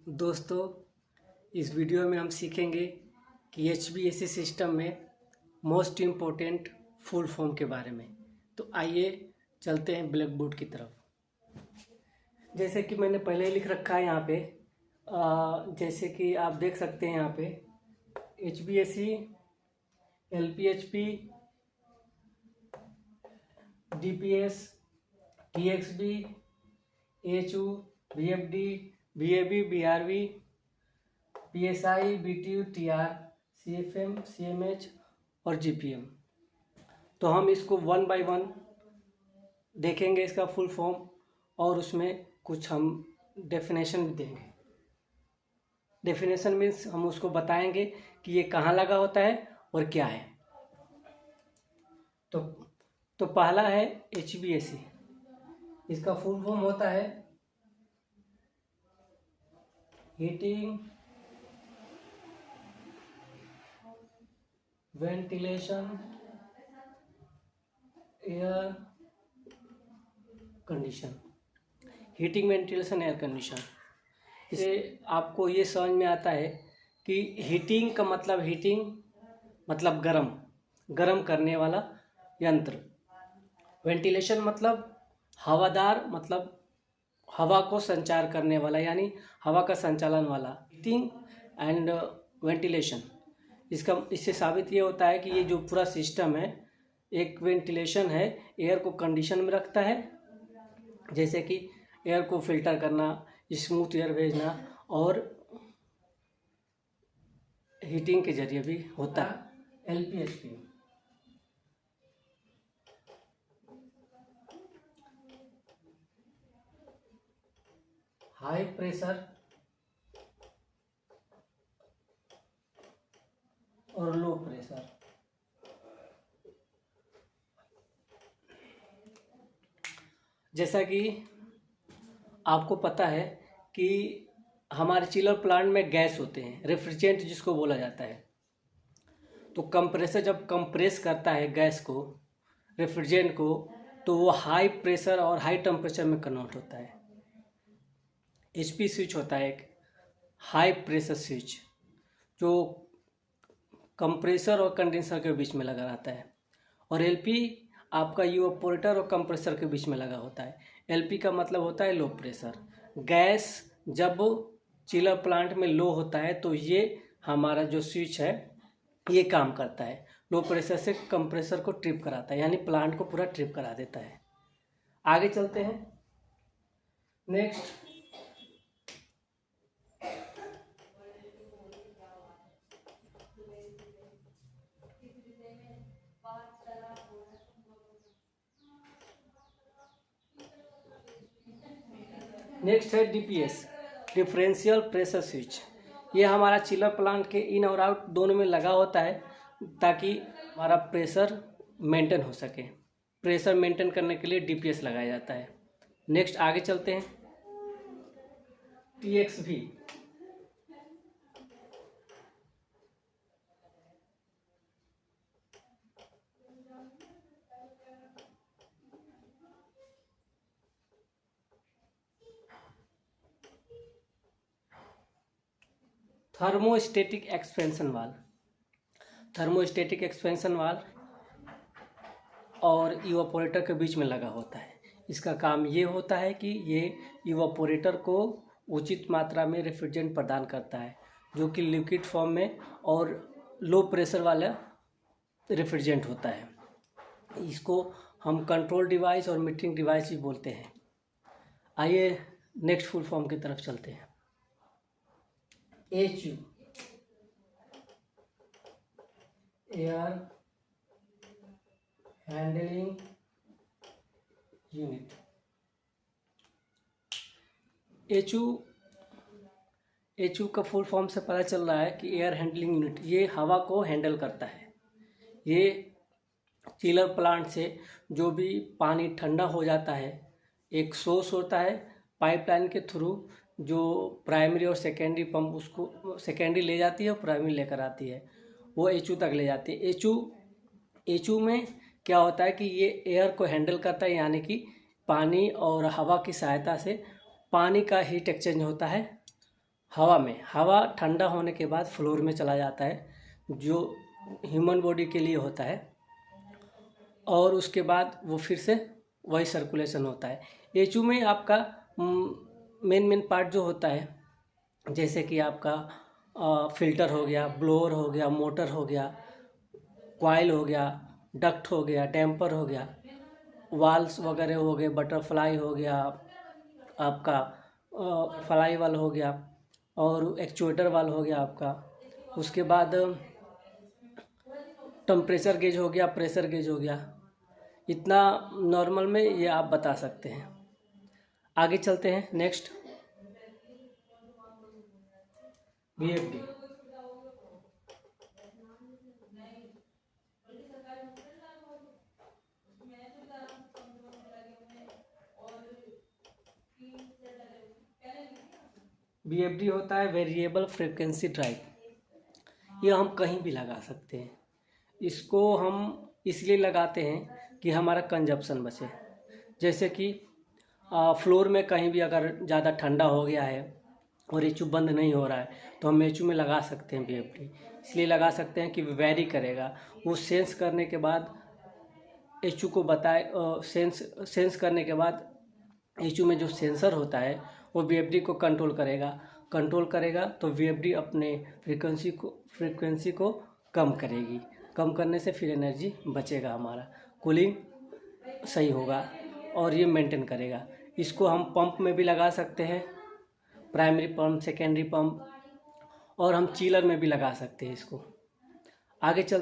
दोस्तों, इस वीडियो में हम सीखेंगे कि HVAC सिस्टम में मोस्ट इम्पोर्टेंट फुल फॉर्म के बारे में। तो आइए चलते हैं ब्लैक बोर्ड की तरफ। जैसे कि मैंने पहले ही लिख रखा है यहाँ पे, जैसे कि आप देख सकते हैं यहाँ पे HVAC, LPHP, DPS, TXB, AHU, VFD, VAB, BRV, PSI, BTU, TR, CFM, CMH और GPM। तो हम इसको वन बाय वन देखेंगे, इसका फुल फॉर्म, और उसमें कुछ हम डेफिनेशन भी देंगे। डेफिनेशन मीन्स हम उसको बताएंगे कि ये कहाँ लगा होता है और क्या है। तो पहला है HVAC। इसका फुल फॉर्म होता है heating, ventilation, air condition. Heating, ventilation, air condition. इसे आपको ये समझ में आता है कि हीटिंग का मतलब, हीटिंग मतलब गरम करने वाला यंत्र। वेंटिलेशन मतलब हवादार, मतलब हवा को संचार करने वाला, यानी हवा का संचालन वाला। हीटिंग एंड वेंटिलेशन, इससे साबित ये होता है कि ये जो पूरा सिस्टम है, एक वेंटिलेशन है, एयर को कंडीशन में रखता है, जैसे कि एयर को फिल्टर करना, स्मूथ एयर भेजना, और हीटिंग के जरिए भी होता है। LPHP हाई प्रेशर और लो प्रेशर। जैसा कि आपको पता है कि हमारे चिलर प्लांट में गैस होते हैं, रेफ्रिजरेंट जिसको बोला जाता है। तो कंप्रेसर जब कंप्रेस करता है गैस को, रेफ्रिजरेंट को, तो वो हाई प्रेशर और हाई टेम्परेचर में कन्वर्ट होता है। HP स्विच होता है एक हाई प्रेशर स्विच, जो कंप्रेसर और कंडेंसर के बीच में लगा रहता है। और LP आपका इवेपोरेटर और कंप्रेसर के बीच में लगा होता है। LP का मतलब होता है लो प्रेशर। गैस जब चिलर प्लांट में लो होता है तो ये हमारा जो स्विच है ये काम करता है, लो प्रेशर से कंप्रेसर को ट्रिप कराता है, यानी प्लांट को पूरा ट्रिप करा देता है। आगे चलते हैं। नेक्स्ट, है DPS, डिफरेंशियल प्रेशर स्विच। ये हमारा चिलर प्लांट के इन और आउट दोनों में लगा होता है, ताकि हमारा प्रेशर मेंटेन हो सके। प्रेशर मेंटेन करने के लिए DPS लगाया जाता है। नेक्स्ट आगे चलते हैं। TXV, thermostatic expansion valve. Thermostatic expansion valve और इवापोरेटर के बीच में लगा होता है। इसका काम ये होता है कि ये इवापोरेटर को उचित मात्रा में रेफ्रिजरेंट प्रदान करता है, जो कि लिक्विड फॉर्म में और लो प्रेशर वाला रेफ्रिजरेंट होता है। इसको हम कंट्रोल डिवाइस और मीटरिंग डिवाइस भी बोलते हैं। आइए नेक्स्ट फुल फॉर्म की तरफ चलते हैं। HU, air handling unit. HU का फुल फॉर्म से पता चल रहा है कि एयर हैंडलिंग यूनिट, ये हवा को हैंडल करता है। ये चिलर प्लांट से जो भी पानी ठंडा हो जाता है, एक सोर्स होता है पाइपलाइन के थ्रू, जो प्राइमरी और सेकेंडरी पंप उसको, सेकेंडरी ले जाती है और प्राइमरी लेकर आती है, वो HU तक ले जाती है। HU में क्या होता है कि ये एयर को हैंडल करता है, यानी कि पानी और हवा की सहायता से पानी का हीट एक्सचेंज होता है हवा में, हवा ठंडा होने के बाद फ्लोर में चला जाता है, जो ह्यूमन बॉडी के लिए होता है, और उसके बाद वो फिर से वही सर्कुलेशन होता है। एचयू में आपका मेन पार्ट जो होता है, जैसे कि आपका फिल्टर हो गया, ब्लोअर हो गया, मोटर हो गया, कॉइल हो गया, डक्ट हो गया, डैम्पर हो गया, वाल्स वगैरह हो गए, बटरफ्लाई हो गया, आपका फ्लाई वाल हो गया, और एक्चुएटर वाल हो गया आपका। उसके बाद टेम्परेचर गेज हो गया, प्रेशर गेज हो गया। इतना नॉर्मल में ये आप बता सकते हैं। आगे चलते हैं नेक्स्ट, VFD। VFD होता है वेरिएबल फ्रिक्वेंसी ड्राइव। ये हम कहीं भी लगा सकते हैं। इसको हम इसलिए लगाते हैं कि हमारा कंजप्शन बचे। जैसे कि फ्लोर में कहीं भी अगर ज़्यादा ठंडा हो गया है और एचयू बंद नहीं हो रहा है, तो हम एचयू में लगा सकते हैं VFD। इसलिए लगा सकते हैं कि वेरी करेगा, वो सेंस करने के बाद एचयू को बताए, सेंस करने के बाद एचयू में जो सेंसर होता है वो VFD को कंट्रोल करेगा, तो VFD अपने फ्रीक्वेंसी को कम करेगी। कम करने से फिर एनर्जी बचेगा, हमारा कूलिंग सही होगा और ये मेंटेन करेगा। इसको हम पंप में भी लगा सकते हैं, प्राइमरी पंप, सेकेंडरी पंप, और हम चीलर में भी लगा सकते हैं इसको। आगे चल